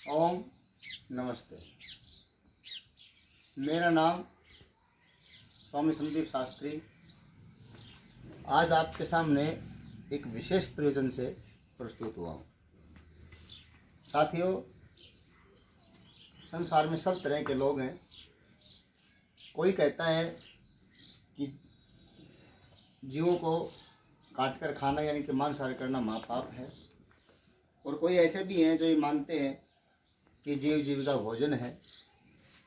ओम नमस्ते। मेरा नाम स्वामी संदीप शास्त्री। आज आपके सामने एक विशेष प्रयोजन से प्रस्तुत हुआ हूँ। साथियों, संसार में सब तरह के लोग हैं। कोई कहता है कि जीवों को काट कर खाना यानी कि मांसाहार करना महापाप है, और कोई ऐसे भी हैं जो ये मानते हैं कि जीव जीव का भोजन है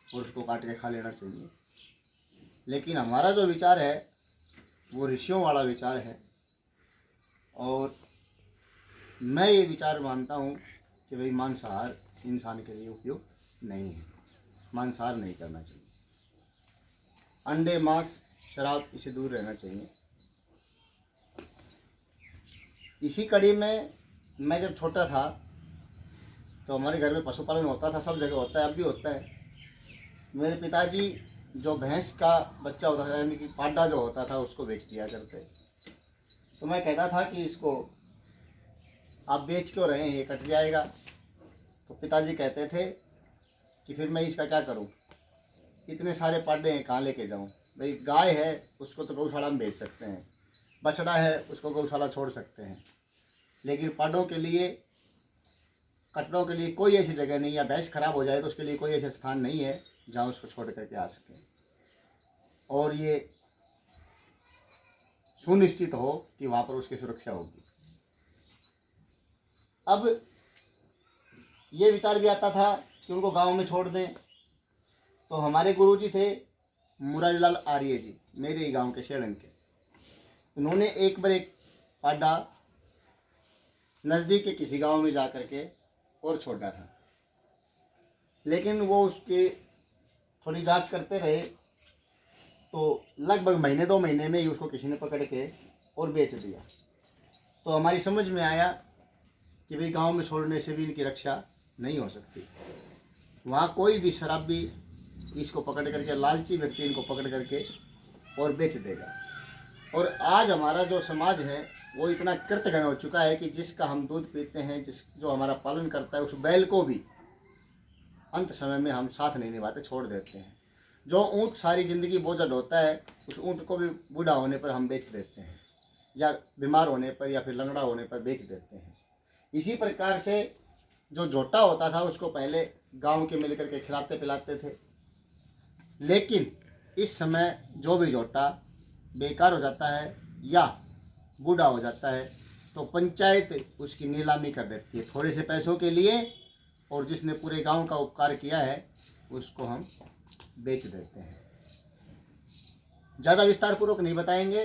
और उसको काट के खा लेना चाहिए। लेकिन हमारा जो विचार है वो ऋषियों वाला विचार है, और मैं ये विचार मानता हूँ कि भाई मांसाहार इंसान के लिए उपयुक्त नहीं है, मांसाहार नहीं करना चाहिए। अंडे, मांस, शराब इसे दूर रहना चाहिए। इसी कड़ी में मैं जब छोटा था तो हमारे घर में पशुपालन होता था, सब जगह होता है, अब भी होता है। मेरे पिताजी जो भैंस का बच्चा होता था यानी कि पाडा जो होता था उसको बेच दिया करते। तो मैं कहता था कि इसको आप बेच क्यों रहे हैं, ये कट जाएगा। तो पिताजी कहते थे कि फिर मैं इसका क्या करूं, इतने सारे पाडे हैं कहाँ लेके जाऊं। भाई गाय है उसको तो गौशाला में बेच सकते हैं, बछड़ा है उसको गौशाला छोड़ सकते हैं, लेकिन पाडों के लिए, कटड़ों के लिए कोई ऐसी जगह नहीं, या भैंस खराब हो जाए तो उसके लिए कोई ऐसा स्थान नहीं है जहाँ उसको छोड़ करके आ सके, और ये सुनिश्चित हो कि वहाँ पर उसकी सुरक्षा होगी। अब ये विचार भी आता था कि उनको गांव में छोड़ दें। तो हमारे गुरुजी थे मुरारीलाल आर्य जी, मेरे ही गांव के शेड़न के। उन्होंने एक बार एक पाडा नज़दीक के किसी गांव में जा कर के और छोड़ा था, लेकिन वो उसके थोड़ी जांच करते रहे तो लगभग महीने 2 महीने में ही उसको किसी ने पकड़ के और बेच दिया। तो हमारी समझ में आया कि भाई गांव में छोड़ने से भी इनकी रक्षा नहीं हो सकती। वहाँ कोई भी शराबी इसको पकड़ करके, लालची व्यक्ति इनको पकड़ करके और बेच देगा। और आज हमारा जो समाज है वो इतना कृतघ्न हो चुका है कि जिसका हम दूध पीते हैं, जो हमारा पालन करता है, उस बैल को भी अंत समय में हम साथ नहीं निभाते, छोड़ देते हैं। जो ऊँट सारी ज़िंदगी बोझल होता है, उस ऊँट को भी बूढ़ा होने पर हम बेच देते हैं, या बीमार होने पर या फिर लंगड़ा होने पर बेच देते हैं। इसी प्रकार से जो झोटा होता था उसको पहले गांव के मिलकर के खिलाते पिलाते थे, लेकिन इस समय जो भी झोटा बेकार हो जाता है या बूढ़ा हो जाता है तो पंचायत उसकी नीलामी कर देती है थोड़े से पैसों के लिए, और जिसने पूरे गांव का उपकार किया है उसको हम बेच देते हैं। ज़्यादा विस्तार पूर्वक नहीं बताएंगे,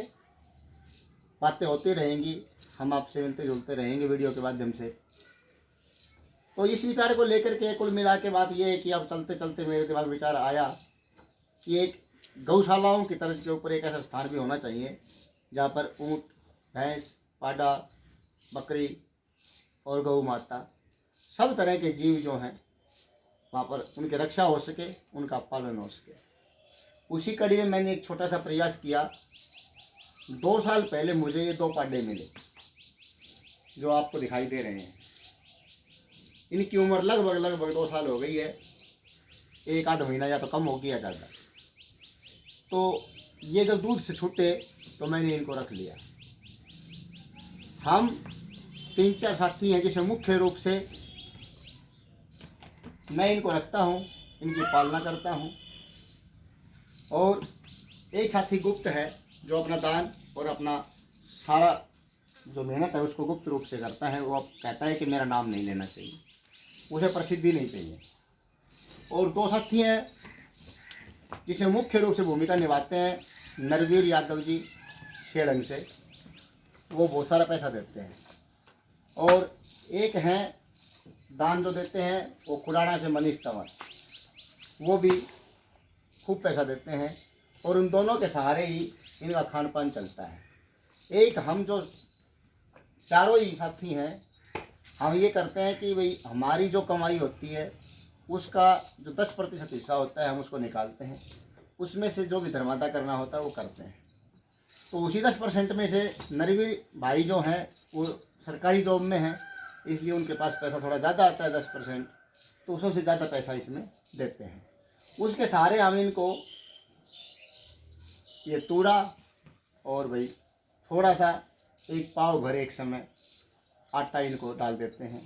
बातें होती रहेंगी, हम आपसे मिलते जुलते रहेंगे वीडियो के माध्यम से। तो इस विचार को लेकर के कुल मिला के बात यह है कि अब चलते चलते मेरे दिमाग में विचार आया कि एक गौशालाओं की तर्ज के ऊपर एक ऐसा स्थान भी होना चाहिए जहाँ पर ऊँट, भैंस, पाडा, बकरी और गौ माता, सब तरह के जीव जो हैं वहाँ पर उनकी रक्षा हो सके, उनका पालन हो सके। उसी कड़ी में मैंने एक छोटा सा प्रयास किया। 2 साल पहले मुझे ये 2 पाडे मिले जो आपको दिखाई दे रहे हैं। इनकी उम्र लगभग 2 साल हो गई है, 1 आध महीना या तो कम हो गया ज़्यादा। तो ये जब दूध से छूटे तो मैंने इनको रख लिया। हम 3-4 साथी हैं जिसे मुख्य रूप से मैं इनको रखता हूँ, इनकी पालना करता हूँ, और एक साथी गुप्त है जो अपना दान और अपना सारा जो मेहनत है उसको गुप्त रूप से करता है। वो अब कहता है कि मेरा नाम नहीं लेना चाहिए, उसे प्रसिद्धि नहीं चाहिए। और 2 साथी हैं जिसे मुख्य रूप से भूमिका निभाते हैं, नरवीर यादव जी शेड़ंग से, वो बहुत सारा पैसा देते हैं। और एक हैं दान जो देते हैं वो खुराना से मनीष तंवर, वो भी खूब पैसा देते हैं, और उन दोनों के सहारे ही इनका खान पान चलता है। एक हम जो चारों ही साथी हैं, हम ये करते हैं कि भाई हमारी जो कमाई होती है उसका जो 10% हिस्सा होता है हम उसको निकालते हैं, उसमें से जो भी धर्मादा करना होता है वो करते हैं। तो उसी 10% में से नरवीर भाई जो हैं वो सरकारी जॉब में हैं, इसलिए उनके पास पैसा थोड़ा ज़्यादा आता है 10%, तो सबसे ज़्यादा पैसा इसमें देते हैं। उसके सहारे हम इनको ये तूड़ा और भाई थोड़ा सा एक पाव भर एक समय आटा इनको डाल देते हैं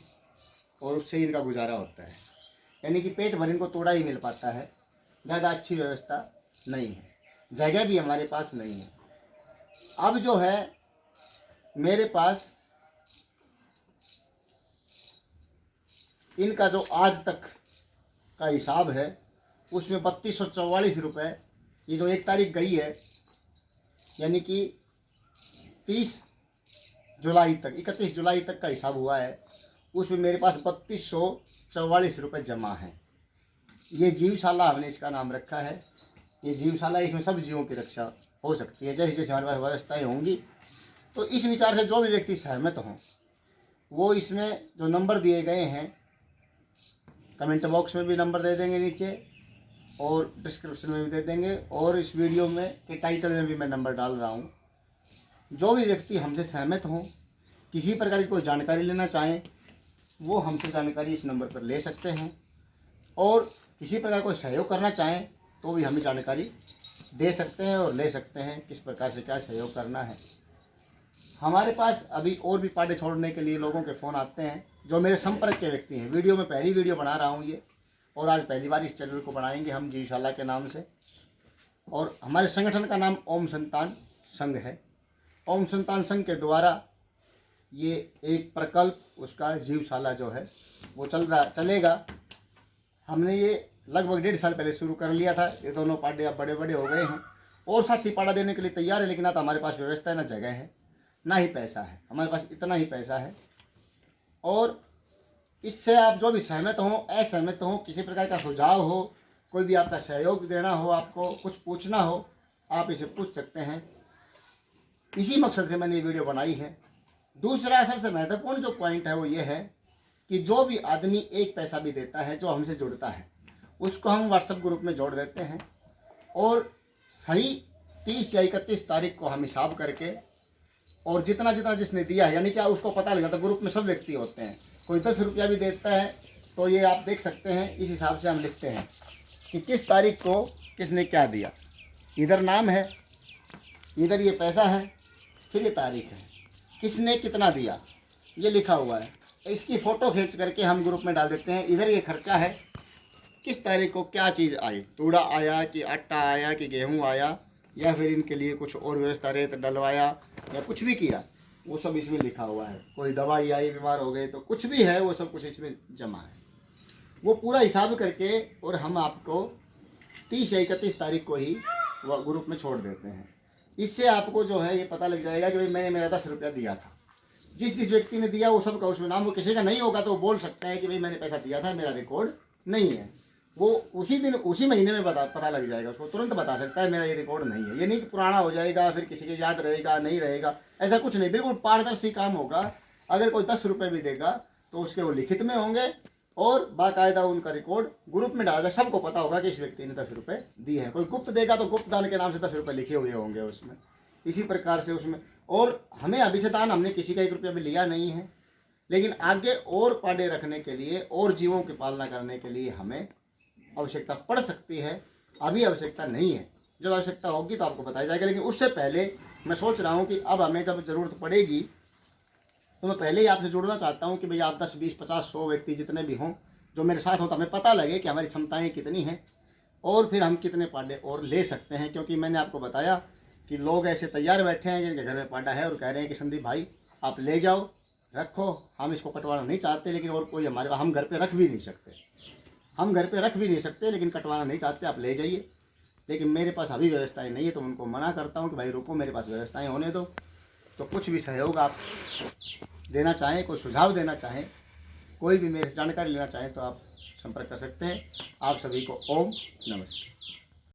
और उससे इनका गुजारा होता है। यानी कि पेट भर इनको तूड़ा ही मिल पाता है, ज़्यादा अच्छी व्यवस्था नहीं है, जगह भी हमारे पास नहीं है। अब जो है मेरे पास इनका जो आज तक का हिसाब है उसमें 3244 रुपये, ये जो 1 तारीख गई है यानी कि 30 जुलाई तक 31 जुलाई तक का हिसाब हुआ है, उसमें मेरे पास 3244 रुपये जमा हैं। ये जीवशाला हमने इसका नाम रखा है। ये जीवशाला, इसमें सब जीवों की रक्षा हो सकती है जैसे जैसे हमारे पास व्यवस्थाएँ होंगी। तो इस विचार से जो भी व्यक्ति सहमत हों वो इसमें जो नंबर दिए गए हैं, कमेंट बॉक्स में भी नंबर दे देंगे नीचे और डिस्क्रिप्शन में भी दे देंगे, और इस वीडियो में के टाइटल में भी मैं नंबर डाल रहा हूँ। जो भी व्यक्ति हमसे सहमत हों, किसी प्रकार की कोई जानकारी लेना चाहें, वो हमसे जानकारी इस नंबर पर ले सकते हैं, और किसी प्रकार कोई सहयोग करना चाहें तो भी हमें जानकारी दे सकते हैं और ले सकते हैं किस प्रकार से क्या सहयोग करना है। हमारे पास अभी और भी पाड़े छोड़ने के लिए लोगों के फ़ोन आते हैं जो मेरे संपर्क के व्यक्ति हैं। वीडियो में पहली वीडियो बना रहा हूँ ये, और आज पहली बार इस चैनल को बनाएंगे हम जीवशाला के नाम से। और हमारे संगठन का नाम ओम संतान संघ है। ओम संतान संघ के द्वारा ये एक प्रकल्प, उसका जीवशाला जो है वो चलेगा। हमने ये लगभग 1.5 साल पहले शुरू कर लिया था। ये दोनों पाड़े अब बड़े बड़े हो गए हैं और साथी पाड़ा देने के लिए तैयार है, लेकिन ना तो हमारे पास व्यवस्था है, ना जगह है, ना ही पैसा है। हमारे पास इतना ही पैसा है। और इससे आप जो भी सहमत हों, असहमत हों, किसी प्रकार का सुझाव हो, कोई भी आपका सहयोग देना हो, आपको कुछ पूछना हो, आप इसे पूछ सकते हैं। इसी मकसद से मैंने ये वीडियो बनाई है। दूसरा सबसे महत्वपूर्ण जो पॉइंट है वो ये है कि जो भी आदमी एक पैसा भी देता है, जो हमसे जुड़ता है, उसको हम व्हाट्सएप ग्रुप में जोड़ देते हैं, और सही 30 या 31 तारीख को हम हिसाब करके, और जितना जितना जिसने दिया है, यानी कि उसको पता लगा, तो ग्रुप में सब व्यक्ति होते हैं, कोई 10 रुपया भी देता है तो ये आप देख सकते हैं। इस हिसाब से हम लिखते हैं कि किस तारीख को किसने क्या दिया। इधर नाम है, इधर ये पैसा है, फिर ये तारीख है, किसने कितना दिया ये लिखा हुआ है। इसकी फ़ोटो खींच करके हम ग्रुप में डाल देते हैं। इधर ये खर्चा है, किस तारीख को क्या चीज़ आई, तूड़ा आया कि आटा आया कि गेहूँ आया, या फिर इनके लिए कुछ और व्यवस्था रेत डलवाया या कुछ भी किया, वो सब इसमें लिखा हुआ है। कोई दवाई आई, बीमार हो गए, तो कुछ भी है वो सब कुछ इसमें जमा है। वो पूरा हिसाब करके और हम आपको 30 या 31 तारीख को ही वो ग्रुप में छोड़ देते हैं। इससे आपको जो है ये पता लग जाएगा कि भाई मैंने मेरा 10 रुपया दिया था। जिस जिस व्यक्ति ने दिया वो सबका उसमें नाम, वो किसी का नहीं होगा तो वो बोल सकता है कि भाई मैंने पैसा दिया था, मेरा रिकॉर्ड नहीं है। वो उसी दिन उसी महीने में पता लग जाएगा, उसको तुरंत बता सकता है मेरा ये रिकॉर्ड नहीं है। ये नहीं कि पुराना हो जाएगा फिर किसी के याद रहेगा नहीं रहेगा, ऐसा कुछ नहीं। बिल्कुल पारदर्शी काम होगा। अगर कोई 10 रुपये भी देगा तो उसके वो लिखित में होंगे और बाकायदा उनका रिकॉर्ड ग्रुप में डाला जाए। सबको पता होगा कि इस व्यक्ति ने 10 रुपये दिए हैं। कोई गुप्त देगा तो गुप्त दान के नाम से 10 रुपये लिखे हुए होंगे उसमें, इसी प्रकार से उसमें। और हमें अभी से दान, हमने किसी का 1 रुपया भी लिया नहीं है, लेकिन आगे और पाड़े रखने के लिए और जीवों की पालना करने के लिए हमें आवश्यकता पड़ सकती है। अभी आवश्यकता नहीं है, जब आवश्यकता होगी तो आपको बताया जाएगा। लेकिन उससे पहले मैं सोच रहा हूँ कि अब हमें जब ज़रूरत पड़ेगी तो मैं पहले ही आपसे जुड़ना चाहता हूँ कि भाई आप 10, 20, 50, 100 व्यक्ति जितने भी हों जो मेरे साथ हों, तो हमें पता लगे कि हमारी क्षमताएँ कितनी हैं और फिर हम कितने पाड़े और ले सकते हैं। क्योंकि मैंने आपको बताया कि लोग ऐसे तैयार बैठे हैं जिनके घर में पाड़ा है और कह रहे हैं कि संदीप भाई आप ले जाओ, रखो, हम इसको कटवाना नहीं चाहते, लेकिन और कोई हमारे, हम घर पे रख भी नहीं सकते, लेकिन कटवाना नहीं चाहते, आप ले जाइए। लेकिन मेरे पास अभी व्यवस्थाएं नहीं है, तो उनको मना करता हूँ कि भाई रुको, मेरे पास व्यवस्थाएं होने दो। तो कुछ भी सहयोग आप देना चाहें, कोई सुझाव देना चाहें, कोई भी मेरे जानकारी लेना चाहें तो आप संपर्क कर सकते हैं। आप सभी को ओम नमस्ते।